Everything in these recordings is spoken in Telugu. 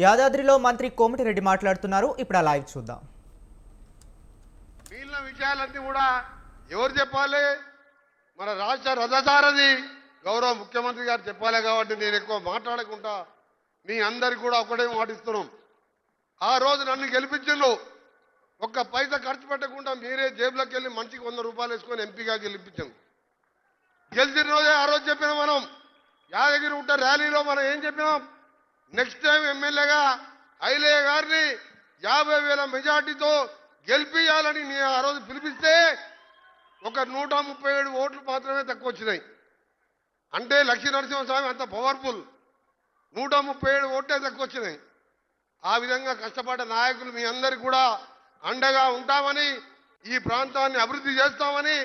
యాదాద్రిలో మంత్రి కోమటిరెడ్డి మాట్లాడుతున్నారు. ఇప్పుడు ఆ లైవ్ చూద్దాం. మిగిలిన విషయాలన్నీ కూడా ఎవరు చెప్పాలి? మన రాష్ట్ర రథసారథి గౌరవ ముఖ్యమంత్రి గారు చెప్పాలి. కాబట్టి నేను ఎక్కువ మాట్లాడకుండా మీ అందరికి కూడా ఒకటే మాటిస్తున్నాం. ఆ రోజు నన్ను గెలిపించిండు, ఒక్క పైసా ఖర్చు పెట్టకుండా మీరే జేబులోకి వెళ్ళి మంచికి 100 రూపాయలు వేసుకొని ఎంపీగా గెలిపించాం. గెలిచిన రోజే ఆ రోజు చెప్పినాం. మనం యాదగిరి గుట్ట ర్యాలీలో మనం ఏం చెప్పినాం? నెక్స్ట్ టైం ఎమ్మెల్యేగా ఐలయ్య గారిని 50,000 మెజార్టీతో గెలిపియాలని నేను ఆ రోజు పిలిపిస్తే ఒక 137 ఓట్లు మాత్రమే తక్కువ వచ్చినాయి. అంటే లక్ష్మీ నరసింహస్వామి అంత పవర్ఫుల్, 137 ఓట్లే తక్కువ వచ్చినాయి. ఆ విధంగా కష్టపడ్డ నాయకులు మీ అందరికి కూడా అండగా ఉంటామని, ఈ ప్రాంతాన్ని అభివృద్ధి చేస్తామని,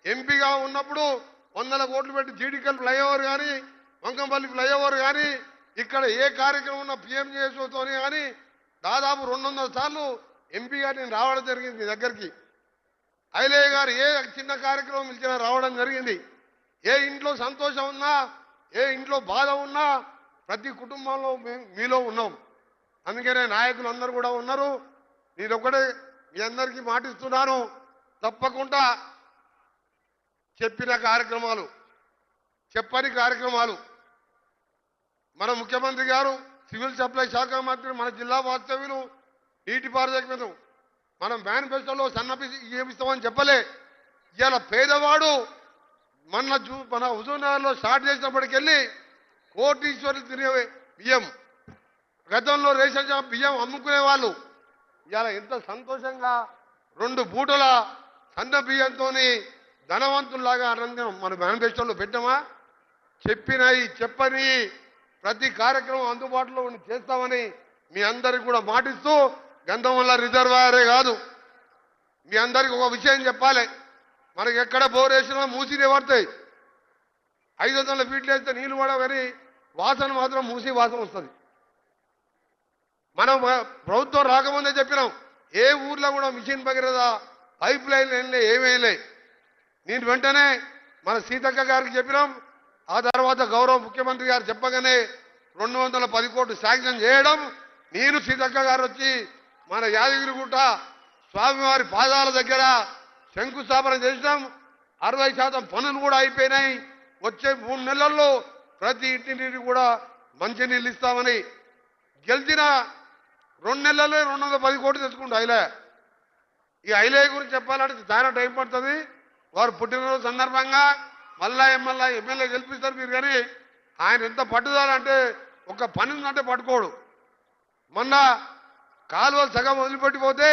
ఎంపీగా ఉన్నప్పుడు 100 కోట్లు పెట్టి జీడికల్ ఫ్లైఓవర్ కానీ, వంకంపల్లి ఫ్లైఓవర్ కానీ, ఇక్కడ ఏ కార్యక్రమం ఉన్న పిఎంజేఎస్ఓతో కానీ దాదాపు 200 సార్లు ఎంపీగా నేను రావడం జరిగింది మీ దగ్గరికి. ఐలయ్య గారు ఏ చిన్న కార్యక్రమం ఇచ్చినా రావడం జరిగింది. ఏ ఇంట్లో సంతోషం ఉన్నా, ఏ ఇంట్లో బాధ ఉన్నా ప్రతి కుటుంబంలో మీలో ఉన్నాం. అందుకనే నాయకులు అందరూ కూడా ఉన్నారు. నేను ఒకటే మీ అందరికీ మాటిస్తున్నాను, తప్పకుండా చెప్పిన కార్యక్రమాలు, చెప్పని కార్యక్రమాలు మన ముఖ్యమంత్రి గారు, సివిల్ సప్లై శాఖ మంత్రి, మన జిల్లా వాస్తవ్యులు, నీటిపారుదల మనం మేనిఫెస్టోలో సన్నపి చేపిస్తామని చెప్పలే. ఇవాళ పేదవాడు మన హుజూర్నగర్లో స్టార్ట్ చేసినప్పటికెళ్ళి కోటీశ్వరులు తినే బియ్యం, గతంలో రేషన్ షాప్ బియ్యం అమ్ముకునే వాళ్ళు ఇవాళ ఎంత సంతోషంగా 2 పూటల సన్న బియ్యంతో ధనవంతుల్లాగా ఆనందం మన మేనిఫెస్టోలో పెట్టామా? చెప్పని ప్రతి కార్యక్రమం అందుబాటులో చేస్తామని మీ అందరికి కూడా మాటిస్తూ, గంధంవల్ల రిజర్వాయరే కాదు మీ అందరికి ఒక విషయం చెప్పాలి. మనకి ఎక్కడ బోర్ వేసినా మూసినే పడతాయి. 500 ఫీట్లు వేస్తే నీళ్లు పడవు, కానీ వాసన మాత్రం మూసి వాసన వస్తుంది. మనం ప్రభుత్వం రాకముందే చెప్పినాం, ఏ ఊర్లో కూడా మిషన్ భగీరథ పైప్ లైన్ ఏమేలే. నేను వెంటనే మన సీతక్క గారికి చెప్పినాం. ఆ తర్వాత గౌరవ ముఖ్యమంత్రి గారు చెప్పగానే 210 కోట్లు శాంక్షన్ చేయడం, నేను సీతక్క గారు వచ్చి మన యాదగిరిగుట్ట స్వామివారి పాదాల దగ్గర శంకుస్థాపన చేసినాం. 60% పనులు కూడా అయిపోయినాయి. వచ్చే 3 నెలల్లో ప్రతి ఇంటిని కూడా మంచినీళ్ళు ఇస్తామని, గెలిచిన 2 నెలల్లో 210 కోట్లు తెచ్చుకుంటూ ఈ ఐలయ్య గురించి చెప్పాలంటే చాలా టైం పడుతుంది. వారు పుట్టినరోజు సందర్భంగా మళ్ళా ఎమ్మెల్యే గెలిపిస్తారు మీరు. కానీ ఆయన ఎంత పట్టుదల అంటే, ఒక పని ఉందంటే పట్టుకోడు. మొన్న కాలువలు సగం వదిలిపెట్టిపోతే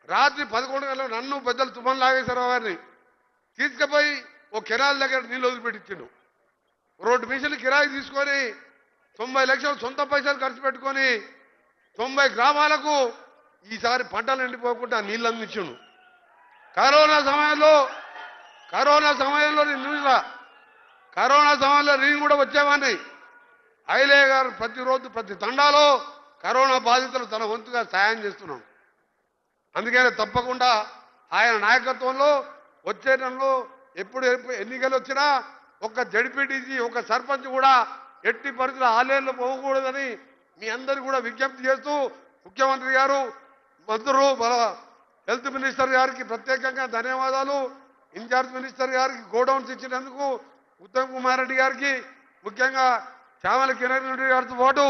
రాత్రి 11 గంటలకు నన్ను పెద్దలు తుమ్మలు నాగేశ్వరరావు గారిని తీసుకుపోయి ఓ కెనాల్ దగ్గర నీళ్ళు వదిలిపెట్టించిండు. 2 మిషన్లు కిరాయి తీసుకొని 90 లక్షలు సొంత పైసలు ఖర్చు పెట్టుకొని 90 గ్రామాలకు ఈసారి పంటలు ఎండిపోకుండా నీళ్ళు అందించిండు. కరోనా సమయంలో నేను కూడా వచ్చేవాడిని. ఐలయ్య గారు ప్రతిరోజు ప్రతి తండాలో కరోనా బాధితులు తన వంతుగా సాయం చేస్తున్నాం. అందుకని తప్పకుండా ఆయన నాయకత్వంలో వచ్చే నెలలో ఎప్పుడు ఎన్నికలు వచ్చినా ఒక జడ్పీటీసీ, ఒక సర్పంచ్ కూడా ఎట్టి పరిస్థితుల్లో ఆలయంలో పోకూడదని మీ అందరూ కూడా విజ్ఞప్తి చేస్తూ, ముఖ్యమంత్రి గారు, మంత్రులు, మన హెల్త్ మినిస్టర్ గారికి ప్రత్యేకంగా ధన్యవాదాలు. ఇన్ఛార్జ్ మినిస్టర్ గారికి గోడౌన్స్ ఇచ్చినందుకు, ఉత్తమ్ కుమార్ రెడ్డి గారికి, ముఖ్యంగా చామల కిరణ్ రెడ్డి గారితో పాటు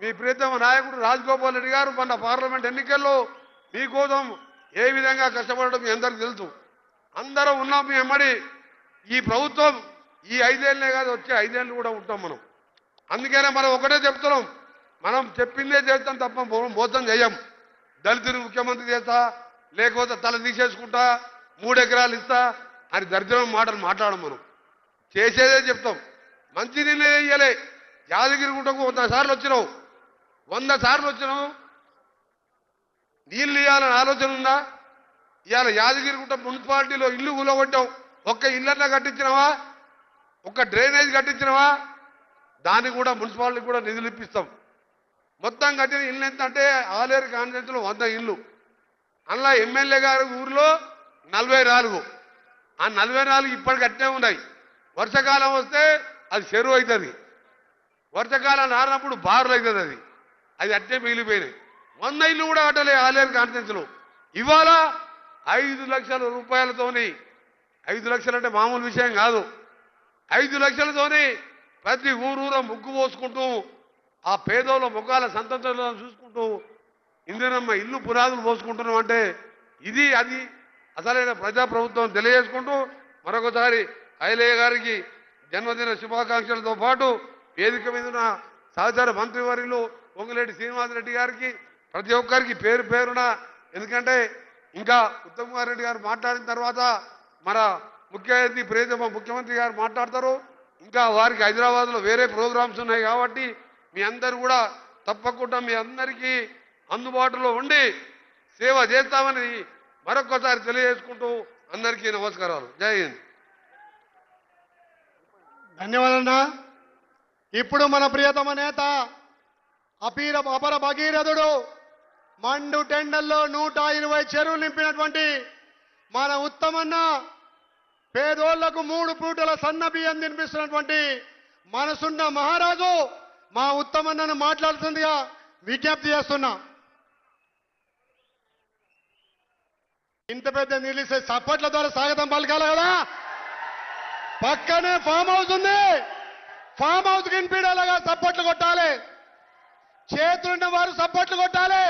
మీ ప్రియతమ నాయకుడు రాజగోపాల్ రెడ్డి గారు మన పార్లమెంట్ ఎన్నికల్లో మీకోసం ఏ విధంగా కష్టపడడం మీ అందరికీ తెలుసు. అందరం ఉన్నాం మీ ఎమ్మడి. ఈ ప్రభుత్వం ఈ 5 ఏళ్ళనే కాదు, వచ్చే 5 ఏళ్ళు కూడా ఉంటాం మనం. అందుకనే మనం ఒకటే చెప్తున్నాం, మనం చెప్పిందే చేస్తాం తప్ప మోసం చేయం. దళితుని ముఖ్యమంత్రి చేస్తా, లేకపోతే తల తీసేసుకుంటా, 3 ఎకరాలు ఇస్తా అని దరిద్రం మాటలు మాట్లాడడం. మనం చేసేదే చెప్తాం. మంచి నీళ్ళే ఇయ్యలే. యాదగిరిగుట్టకు 100 సార్లు వచ్చినావు, 100 సార్లు వచ్చినావు, నీళ్ళు ఇవ్వాలని ఆలోచన ఉందా? ఇవాళ యాదగిరిగుట్ట మున్సిపాలిటీలో ఇల్లు కూలగొట్టావు, ఒక్క ఇళ్ళన్నా కట్టించినవా? ఒక్క డ్రైనేజ్ కట్టించినవా? దానికి కూడా మున్సిపాలిటీ కూడా నిధులు ఇప్పిస్తాం. మొత్తం కట్టిన ఇల్లు ఎంత అంటే ఆలేరు కాన్స్టిట్యూన్సీలో 100 ఇల్లు. అందులో ఎమ్మెల్యే గారి ఊరిలో 44. ఆ 44 ఇప్పటికి అట్నే ఉన్నాయి. వర్షాకాలం వస్తే అది చెరువు అవుతుంది, వర్షాకాలం రానప్పుడు బారులు అవుతుంది. అది అట్టే మిగిలిపోయినాయి. 100 ఇల్లు కూడా కట్టలే ఆలేరు కాన్ఫరెన్స్లో. ఇవాళ 5 లక్షల రూపాయలతోని, 5 లక్షలు అంటే మామూలు విషయం కాదు, 5 లక్షలతోని ప్రతి ఊరూర ముగ్గు పోసుకుంటూ ఆ పేదోళ్ళ ముఖాల సంతోషాలను చూసుకుంటూ ఇందిరమ్మ ఇల్లు పునాదులు పోసుకుంటున్నాం అంటే ఇది అది అసలైన ప్రజాప్రభుత్వం తెలియజేసుకుంటూ మరొకసారి ఐలయ్య గారికి జన్మదిన శుభాకాంక్షలతో పాటు వేదిక మీద ఉన్న సహచార మంత్రివర్యులు పొంగులేటి శ్రీనివాసరెడ్డి గారికి ప్రతి ఒక్కరికి పేరు పేరున, ఎందుకంటే ఇంకా ఉత్తమ్ కుమార్ రెడ్డి గారు మాట్లాడిన తర్వాత మన ముఖ్య అతిథి ప్రియతమ ముఖ్యమంత్రి గారు మాట్లాడతారు. ఇంకా వారికి హైదరాబాద్లో వేరే ప్రోగ్రామ్స్ ఉన్నాయి కాబట్టి మీ అందరూ కూడా తప్పకుండా మీ అందరికీ అందుబాటులో ఉండి సేవ చేస్తామని మరొకసారి తెలియజేసుకుంటూ అందరికీ నమస్కారాలు. జై హింద్. ధన్యవాదాలన్నా. ఇప్పుడు మన ప్రియతమ నేత అపర భగీరథుడు మండు టెండల్లో 120 చెరువులు నింపినటువంటి మన ఉత్తమన్న, పేదోళ్లకు 3 పూటల సన్న బియ్యం తినిపిస్తున్నటువంటి మనసున్న మహారాజు మా ఉత్తమన్నను మాట్లాడుతుందిగా విజ్ఞప్తి చేస్తున్నా. ఇంత పెద్ద నిలిసే చప్పట్ల ద్వారా స్వాగతం పలకాలి కదా. పక్కనే ఫామ్ హౌస్ ఉంది, ఫామ్ హౌస్ వినిపించేలాగా చప్పట్లు కొట్టాలి. చేతులున్న వారు చప్పట్లు కొట్టాలి.